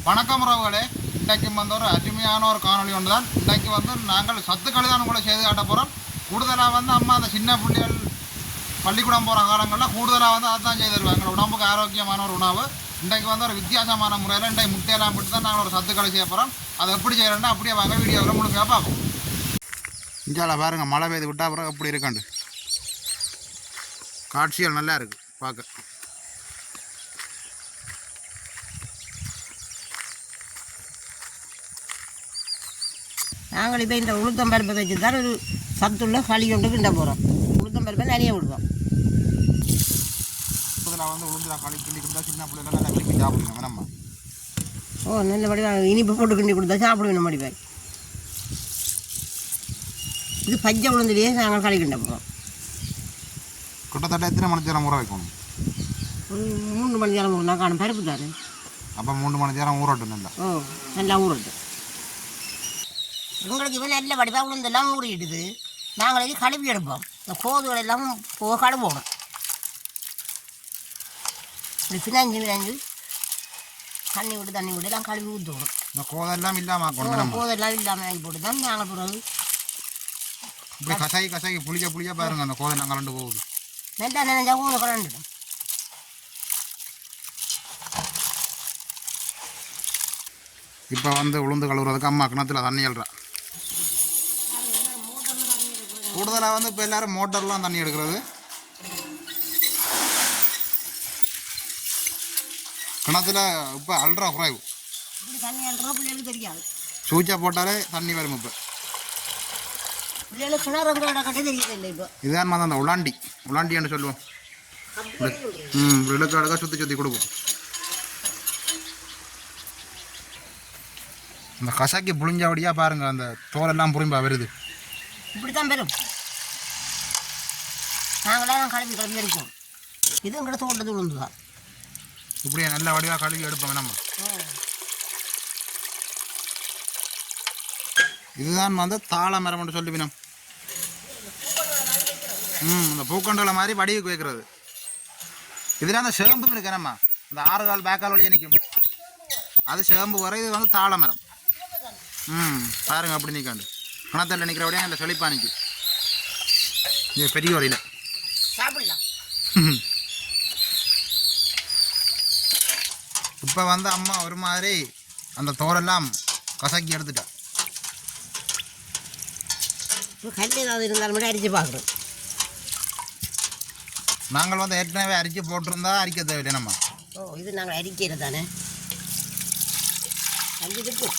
வணக்கம் உறவுகளே, இன்றைக்கு ஒரு அருமையான ஒரு காணொலி ஒன்று தான். இன்றைக்கு நாங்கள் சத்துக்கள் தான் கூட செய்து காட்ட போகிறோம். கூடுதலாக அம்மா அந்த சின்ன பிள்ளைகள் பள்ளிக்கூடம் போகிற காலங்களில் கூடுதலாக அதான் செய்து தருவாங்க. எங்கள் உடம்புக்கு ஆரோக்கியமான ஒரு உணவு. இன்றைக்கு ஒரு வித்தியாசமான முறையில் இன்றைக்கு முட்டையெல்லாம் விட்டு தான் நாங்கள் ஒரு சத்துக்களை செய்ய போகிறோம். அதை எப்படி செய்கிறோன்னா அப்படியே வாங்க வீடியோவில் முழுமையாக பார்ப்போம். இந்தியாவில் பாருங்கள், மழை பெய்து விட்டால் அப்புறம் எப்படி இருக்காண்டு காட்சிகள் நல்லா இருக்குது பார்க்க. நாங்கள் இப்போ இந்த உளுத்தம்பருப்பை வச்சு தான் ஒரு சத்துள்ள களி கொண்டு கிண்ட போகிறோம். உளுத்தம்பருப்பை நிறைய விடுவோம். உளுந்துல களி கிண்டி கொடுத்தா சின்ன பிள்ளைங்க நல்லா விரும்பி சாப்பிடுங்க நம்ம. நல்லபடி இனிப்பு போட்டு கிண்டி கொடுத்தா சாப்பிடுவேன் மடிப்பாய். இது பச்சை உளுந்துலேயே நாங்கள் களி கிண்ட போகிறோம். கிட்டத்தட்ட எத்தனை மணி நேரம் ஊற வைக்கணும்? ஒரு 3 மணி நேரம் ஊறினா காணும் பருப்பு தானே. அப்போ 3 மணி நேரம் ஊறட்டும் நல்லா. நல்லா ஊறட்டும். உங்களுக்கு இப்போ நல்ல வடிவாக உளுந்தெல்லாம் ஊறிடுது. நாங்கள் இது கழுவி எடுப்போம். இந்த கோதுகள் எல்லாம் கழுவோம். இப்படி பினாஞ்சு தண்ணி விட்டு எல்லாம் கழுவி ஊற்றுவோம். இந்த கோதெல்லாம் இல்லாமல் கோதெல்லாம் இல்லாமல் ஆகி போட்டு தான் நாங்கள் பிறகு இப்படி கசாயி புளிக்க பாருங்க. அந்த கோதை நாங்கள் ரெண்டு போகுது நல்லா நினைஞ்சா ஊரை கலந்துடும். இப்போ உளுந்து கழுவுறதுக்கு அம்மா கிணத்துல தண்ணி எழுறா. கூடுதலாக இப்போ எல்லோரும் மோட்டர்லாம் தண்ணி எடுக்கிறது. கிணத்துல இப்போ அல்ட்ரா குறைவு. சூச்சா போட்டாலே தண்ணி வரும். இப்போ இதுதான் அந்த உலாண்டின்னு சொல்லுவோம். விளக்காடுக்கா சுற்றி கொடுக்கும். இந்த கசாக்கி புளிஞ்சபடியாக பாருங்கள், அந்த தோலெல்லாம் புரிம்பா வருது. இப்படி தான் வரும். நாங்களாம் கிளம்பி இருக்கோம். இதுவும் கூட தோட்டத்து விழுந்து தான் இப்படியே நல்ல வடிவாக கழுவி எடுப்போம் நம்ம. இதுதான் தாள மரம்னு சொல்லிவினோம். இந்த பூக்கொண்டலை மாதிரி வடிவுக்கு வைக்கிறது. இதில் அந்த சேம்பு இருக்கேனம்மா, அந்த 6 கால் பேக்கால் வழியே நிற்கும். அது சேம்பு வர. இது தாள மரம். பாருங்க அப்படி நிற்காண்டு கணத்தில் நிற்கிறபடியே அந்த செழிப்பா நிற்கும். இது பெரிய வரையில் சாப்பிடலாம். இப்போ அம்மா ஒரு மாதிரி அந்த தோரெல்லாம் கசக்கி எடுத்துட்டா. கல் ஏதாவது இருந்தாலும் மட்டும் அரிச்சு பார்க்குறோம். நாங்கள் ஏற்கனவே அரிச்சு போட்டிருந்தா அரிக்க தேவையில்லை நம்ம. இது நாங்கள் அரிக்கிறது தானே. அரிஞ்சிட்டு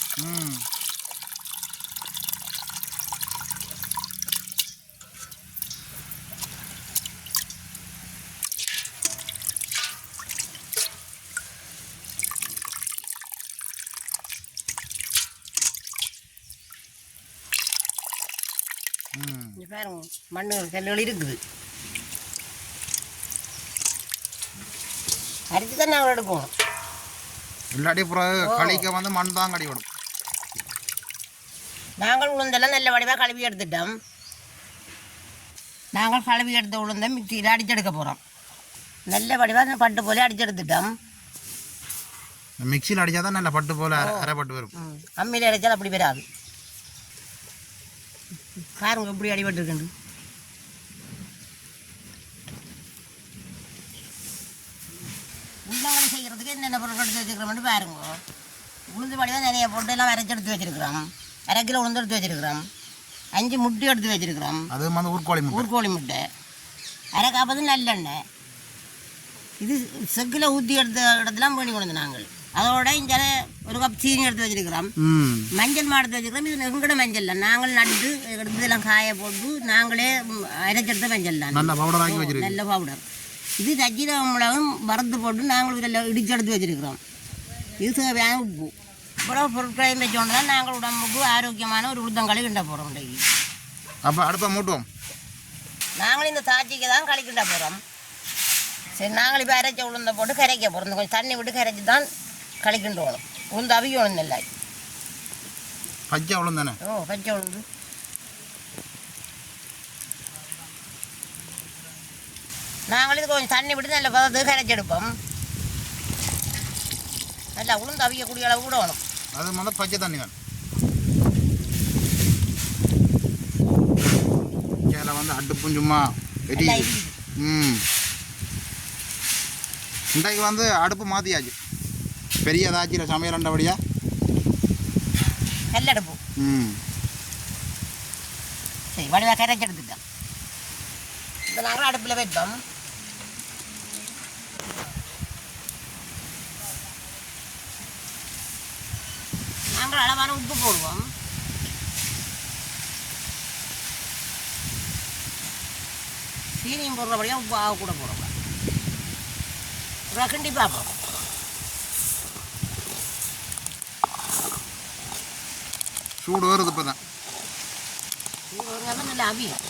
பாருங்க, மண்ணு கல்லுகள் இருக்குது. அரிச்சு தான் நாங்கள் எடுப்போம். இல்லாட்டி களிக்க மண் தான் கடிவிடும். நாங்கள் உளுந்தெல்லாம் நல்ல வடிவாக கழுவி எடுத்துட்டோம். நாங்கள் கழுவி எடுத்த உளுந்தை மிக்சியில் அடிச்செடுக்க போகிறோம். நல்ல வடிவாக பட்டு போல அடிச்செடுத்துட்டோம். மிக்சியில் அடித்தா தான் நல்ல பட்டு போல அரைப்பட்டு வரும். அம்மியில் அடித்தால் அப்படி வராது. பாருங்க எப்படி அடிபட்டுருக்கு. உள்ளவங்களை செய்கிறதுக்கு என்னென்ன பொருட்கள் எடுத்து வச்சுருக்கிறோம்னு பாருங்க. உளுந்து வடிவாக நிறைய போட்டு எல்லாம் அரைச்சி எடுத்து வச்சுருக்கிறோம். 1/2 கிலோ உளுந்து எடுத்து வச்சுருக்கிறோம். 5 முட்டை எடுத்து வச்சுருக்கிறோம். அது ஊர்கோழி முட்டை. 1/2 காப்பது நல்லெண்ணெய். இது செக்கில் ஊற்றி எடுத்த இடத்துலாம் பண்ணி கொண்டு நாங்கள். அதோட இங்கே 1 கப் சீனி எடுத்து வச்சுருக்கிறோம். மஞ்சள் மாடு எடுத்து வச்சுருக்கிறோம். இது எங்கட மஞ்சள் தான். நாங்கள் நட்டு எடுத்து எல்லாம் காய போட்டு நாங்களே அரைச்செடுத்த மஞ்சள் தான். நல்ல பவுடர். இது தஜ்ஜீரக மிளகும் வறுத்து போட்டு நாங்கள் இதில் இடிச்சு எடுத்து வச்சுருக்கிறோம். இது தேவையான உப்பு. அப்புறம் பொருட்களையும் வச்சோன்னு தான் நாங்கள் உடம்புக்கு ஆரோக்கியமான ஒரு உளுத்தங்களி கிண்ட போகிறோம். இன்றைக்கு அப்போ அடுப்பை மூட்டுவோம். நாங்கள் இந்த தாச்சிக்கு தான் களி கிண்ட போகிறோம். சரி, நாங்கள் இப்போ அரைச்ச உளுந்தை போட்டு கரைக்க போகிறோம். கொஞ்சம் தண்ணி விட்டு கரைச்சி தான் களிக்கின்றோம். உளுந்து அவியணும் இல்லை. பச்சை உளுந்து தானே? பச்சை உளுந்து. நாங்கள் இது கொஞ்சம் தண்ணி விட்டு நல்ல பதத்துக்கு கரைச்சி எடுப்போம். நல்லா உளுந்து அவிக்கக்கூடிய அளவு கூட வேணும். அது வந்து பச்சை தண்ணி தான். இதில் வந்து அடுப்பும் சும்மா வெடி. இன்றைக்கு வந்து அடுப்பு மாற்றியாச்சு. பெரிய ஏதாச்சும் சமையல் அண்டபடியா கல்லடுப்பு. சரி வடிவாக கரைச்சி எடுத்துட்டோம். இப்போ நாங்கள் அடுப்பில் வைப்போம். நாங்கள் அளவான உப்பு போடுவோம். சீனியும் போடுறபடியாக உப்பு ஆக கூட போடுவோம். கிண்டி பார்ப்போம். சூடு வருது இப்போ தான். சூடு வருங்க நல்லா அவியும்.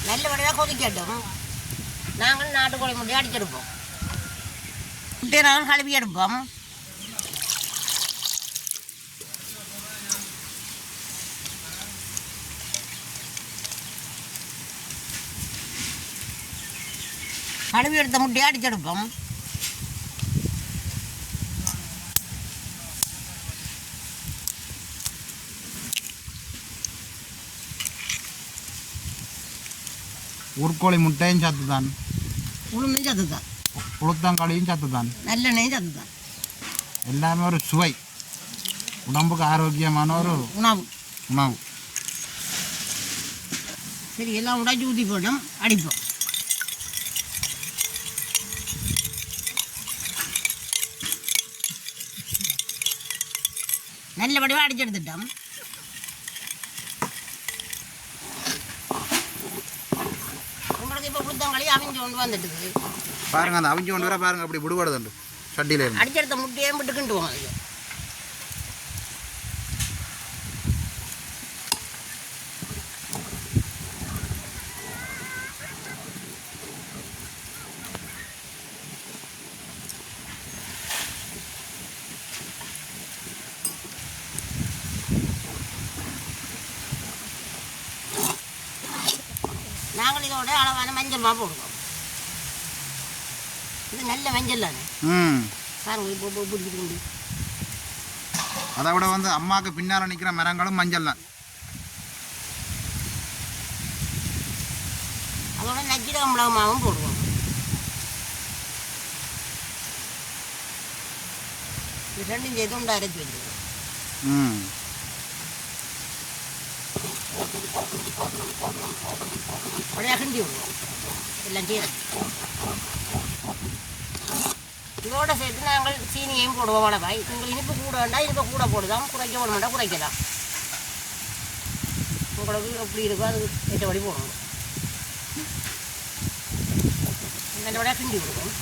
நல்ல வடிவாக கொதிக்கட்டும். நாங்கள் நாட்டுக்கோழி முட்டையை அடிச்செடுப்போம். முட்டையை நாங்கள் கழுவி எடுப்போம். கழுவி எடுத்த முட்டையை அடிச்செடுப்போம். ஊர்கோழி முட்டையும் சத்து தான், உளுந்தும் சத்து தான், உளுத்தங்களியும் சத்து தான், நல்லெண்ணெயும் சத்து தான். எல்லாமே ஒரு சுவை, உடம்புக்கு ஆரோக்கியமான ஒரு உணவு. சரி எல்லாம் உடைச்சி ஊற்றி போட்டோம், அடிப்போம். நல்ல வடிவாக அடிச்சு எடுத்துட்டோம். உங்களுக்கு இப்போ புத்தங்களி அவிஞ்சு கொண்டு வந்துட்டுது பாருங்க. அந்த அவிஞ்சு கொண்டு வர பாருங்க, அப்படி விடுபடுதுண்டு சட்டியில் அடிச்செடுத்த முட்டையும் விட்டுக்கிண்டுவோம். அது நாங்கள் இதோட அளவான மஞ்சள் மா போடுவோம். இது நல்ல மஞ்சள் தானே பாருங்க. இப்போ பிடிச்சிட்டு அதை விட வந்து அம்மாவுக்கு பின்னால் நிற்கிற மரங்களும் மஞ்சள் தான். அதோட நச்சிட மிளகு மாவும் போடுவோம். இது ரெண்டும் சேர்த்து உண்டை அரைச்சி வச்சுருவோம். அப்படியே கிண்டி விடுவோம் எல்லாம் சீரகம். இதோட சேர்த்து நாங்கள் சீனியையும் போடுவோம். வளவாய் நீங்கள் இனிப்பு கூட வேண்டாம், இனிப்பு கூட போடுதான், குறைக்க வேண்டாம் குறைக்கலாம். உங்களுக்கு எப்படி இருக்கோ அது ஏற்றபடி போடணும். நல்லபடியாக கிண்டி விடுவோம்.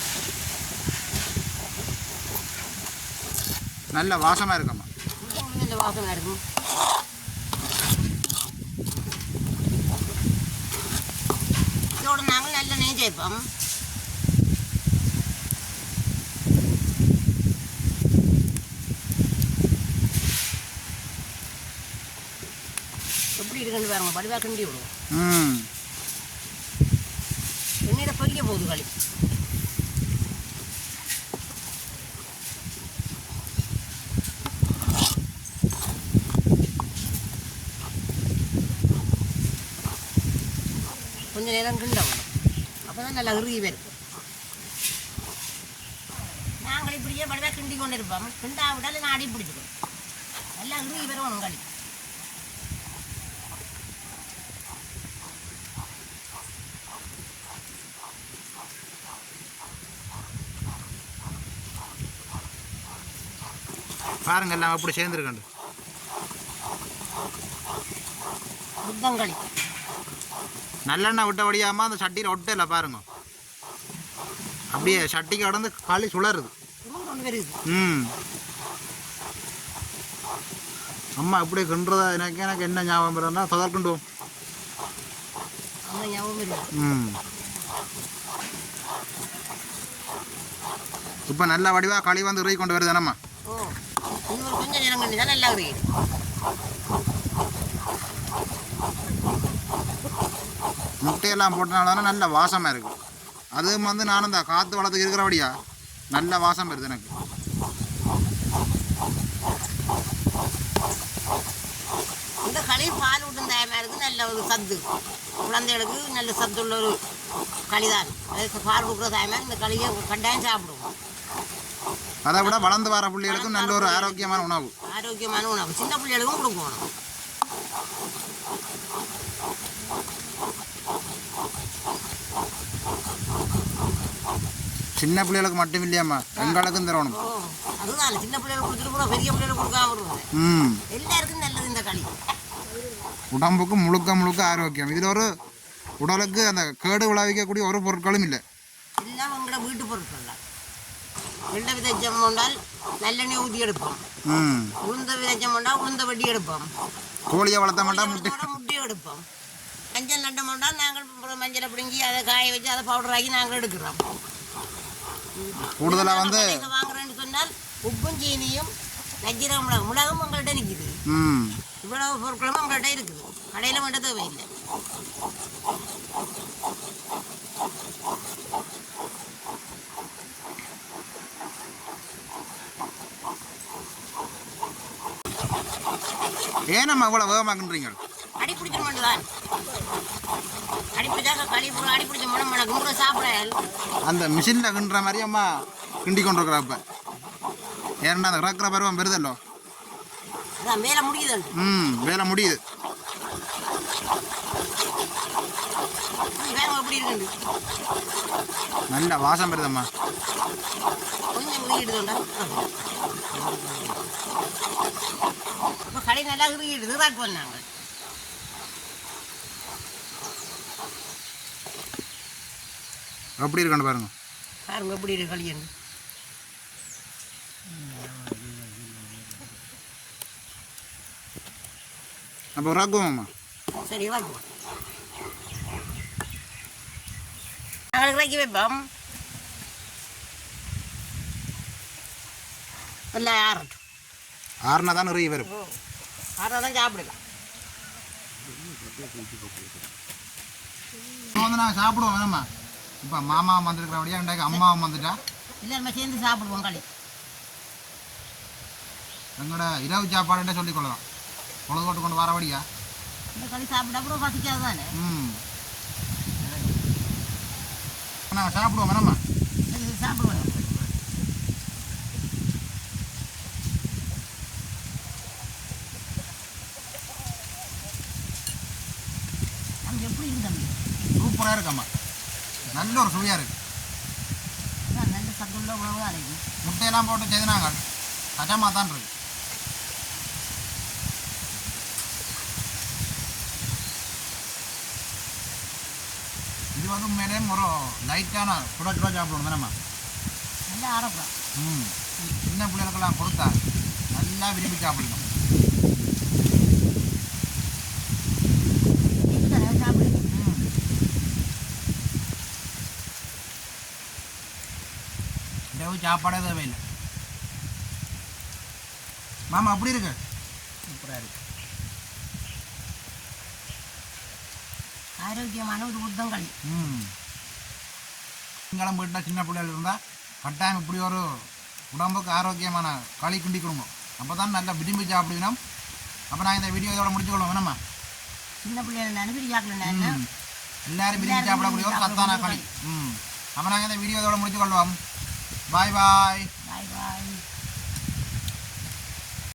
நல்ல வாசமாக இருக்கும்மா. நல்ல வாசமாக இருக்கும். இதோட நாங்கள் நல்ல நெய் சேர்ப்போம். எப்படி இருக்குன்னு பாருங்க. வடிவாக கிண்டி விடுவோம். எண்ணெயில் பொரிக்க போகுது களி. கொஞ்சம் நேரம் கிண்ட வரும். அப்போ தான் நல்லா இறுகி வரும். நாங்கள் இப்படியே வடிவாக கிண்டி கொண்டு இருப்போம். கிண்டா விடாலும் நாடி பிடிச்சிடும். நல்லா இறுகி வரணும் களி. பாருங்க எல்லாம் அப்படி சேர்ந்துருக்கண்டு புத்தங்களி. நல்லெண்ணெய் விட்டபடியாமல் அந்த சட்டியில் ஒட்டலை பாருங்க. அப்படியே சட்டிக்கு கடந்து களி சுழருது. அம்மா இப்படி கிண்டுறதா எனக்கு என்ன ஞாபகம் வருதுன்னா தொடர்கிண்டுவோம். இப்போ நல்ல வடிவாக களி வந்து இறுகி கொண்டு வருது என்னம்மா. கொஞ்சம் நேரம் கண்டி தான் நல்லா இருக்கு. முட்டையெல்லாம் போட்டனால தானே நல்ல வாசமாக இருக்குது. அதுவும் வந்து நானும் இந்த காற்று வளத்துக்கு இருக்கிறபடியா நல்ல வாசம் வருது எனக்கு. இந்த களி பால் விட்டும் தயமாக இருக்குது. நல்ல ஒரு சத்து குழந்தைகளுக்கு நல்ல சத்து உள்ள ஒரு களி தான். அதுக்கு பால் கொடுக்குற தயமாக இந்த களியை கட்டாயம் சாப்பிடுவோம். அதை விட வளர்ந்து வர பிள்ளைகளுக்கும் நல்ல ஒரு ஆரோக்கியமான உணவு. ஆரோக்கியமான உணவு சின்ன பிள்ளைகளுக்கும் கொடுக்கணும். சின்ன பிள்ளைகளுக்கு மட்டும் இல்லையாம்மா, எங்களுக்கும் தரணும். அதுதான் சின்ன பிள்ளைகளுக்கு கொடுத்துட்டு கூட பெரிய பிள்ளைகளுக்கு கொடுக்காம வருவோம். எல்லாருக்கும் நல்லது இந்த களி. உடம்புக்கு முழுக்க முழுக்க ஆரோக்கியம். இதில் ஒரு உடலுக்கு அந்த கேடு விளைவிக்கக்கூடிய ஒரு பொருட்களும் இல்லை. எல்லாம் உங்களோட வீட்டு பொருட்கள் தான். வெள்ளை விதைச்சம் கொண்டால் நல்லெண்ணெய் ஊற்றி எடுப்போம். உளுந்த விதைச்சம் கொண்டால் உளுந்த வட்டி எடுப்போம். கோழியை வளர்த்த மாட்டா முட்டையை எடுப்போம். மஞ்சள் நட்டம் கொண்டால் நாங்கள் மஞ்சளை பிடுங்கி அதை காய வச்சு அதை பவுடர் ஆக்கி நாங்கள் எடுக்கிறோம். கூடுதலாக வந்து வாங்குறேன்னு சொன்னால் உப்பும் சீனியும் நஜ்ஜீரகம் மிளகும் உங்கள்கிட்ட நிற்கிது. இவ்வளவு பொருட்களும் உங்கள்கிட்ட இருக்குது. கடையில் மட்டும் தேவையில்லை. ஏனம்மா இவ்வளோ வேகமாக்குன்றீங்க? அடி பிடிச்ச மட்டும் தான். அடி பிடிச்சாக்க களி அடி பிடிச்ச மனம் கும்பிட சாப்பிட அந்த மிஷினில் கிண்டுற மாதிரி அம்மா கிண்டி கொண்டு இருக்கிறப்ப ஏன்னா அந்த கிடக்கிற பருவம் பெறுதல்லோ. அதான் வேலை முடியுது. வேலை முடியுது. எப்படி இருக்கு? நல்ல வாசம் பெறுதம்மா. கொஞ்சம் உருகிடுதோண்டா. இப்போ கடை நல்லா உருகிடுது. ராக் பண்ணாங்க. எப்படி இருக்கான்னு பாருங்க. பாருங்க எப்படி இருக்கு களி. அப்போ ராக்குவோம்மா. சரி ராக்குவோம். நாங்களுக்கு ராக்கி வைப்போம். எல்லாம் ஆறட்டும். ஆறுனா தான் நிறைய வரும். ஆறுனா தான் சாப்பிடலாம். வந்து நாங்கள் சாப்பிடுவோம் வேணும்மா. இப்போ மாமாவும் வந்துருக்கிறபடியா இன்றைக்கு அம்மாவும் வந்துட்டா இல்லை நம்ம சேர்ந்து சாப்பிடுவோம் களி. எங்களோட இரவு சாப்பாடுன்றே சொல்லிக்கொள்ளலாம். பொழுதுகோட்டு கொண்டு வரபடியா இந்த களி சாப்பிட்டா அப்புறம் பசிக்காது தானே. நாங்கள் சாப்பிடுவோம் வேணாம்மா. சாப்பிடுவோம். அங்கே எப்படி இருக்கு தம்பி? சூப்பராக இருக்காம்மா. நல்ல ஒரு சுவையாக இருக்குது. நல்ல சத்துள்ள உணவு தான் இருக்குது. முட்டையெல்லாம் போட்டு செய்து நாங்கள் கச்சமாக தான் இருக்கு. இது வந்து உண்மையிலே ஒரு லைட்டான சுட சுட சாப்பிடணும் தானேம்மா. நல்லா ஆரப்பா. சின்ன பிள்ளைகளுக்கெல்லாம் கொடுத்தா நல்லா விரும்பி சாப்பிடணும். இரவு சாப்பாடே தேவையில்லை. மாமா அப்படி இருக்கு. சூப்பராக இருக்கு. ஆரோக்கியமான ஒரு புத்தம் களி. நீங்களும் வீட்டில் சின்ன பிள்ளைகள் இருந்தால் கட்டாயம் இப்படி ஒரு உடம்புக்கு ஆரோக்கியமான களி கிண்டி கொடுங்க. அப்போ தான் நல்லா விரும்பி சாப்பிடுவோம். அப்போ நான் இந்த வீடியோ இதோட முடிச்சுக்கொள்ளும் வேணாம்மா. சின்ன பிள்ளைகள் நினைப்பிடி சாப்பிடல எல்லாரும் விரும்பி சாப்பிடக்கூடிய ஒரு சத்தான களி. அப்போ நாங்கள் இந்த வீடியோ இதோட முடிச்சுக்கொள்வோம். பாய் பாய். பாய் பாய்.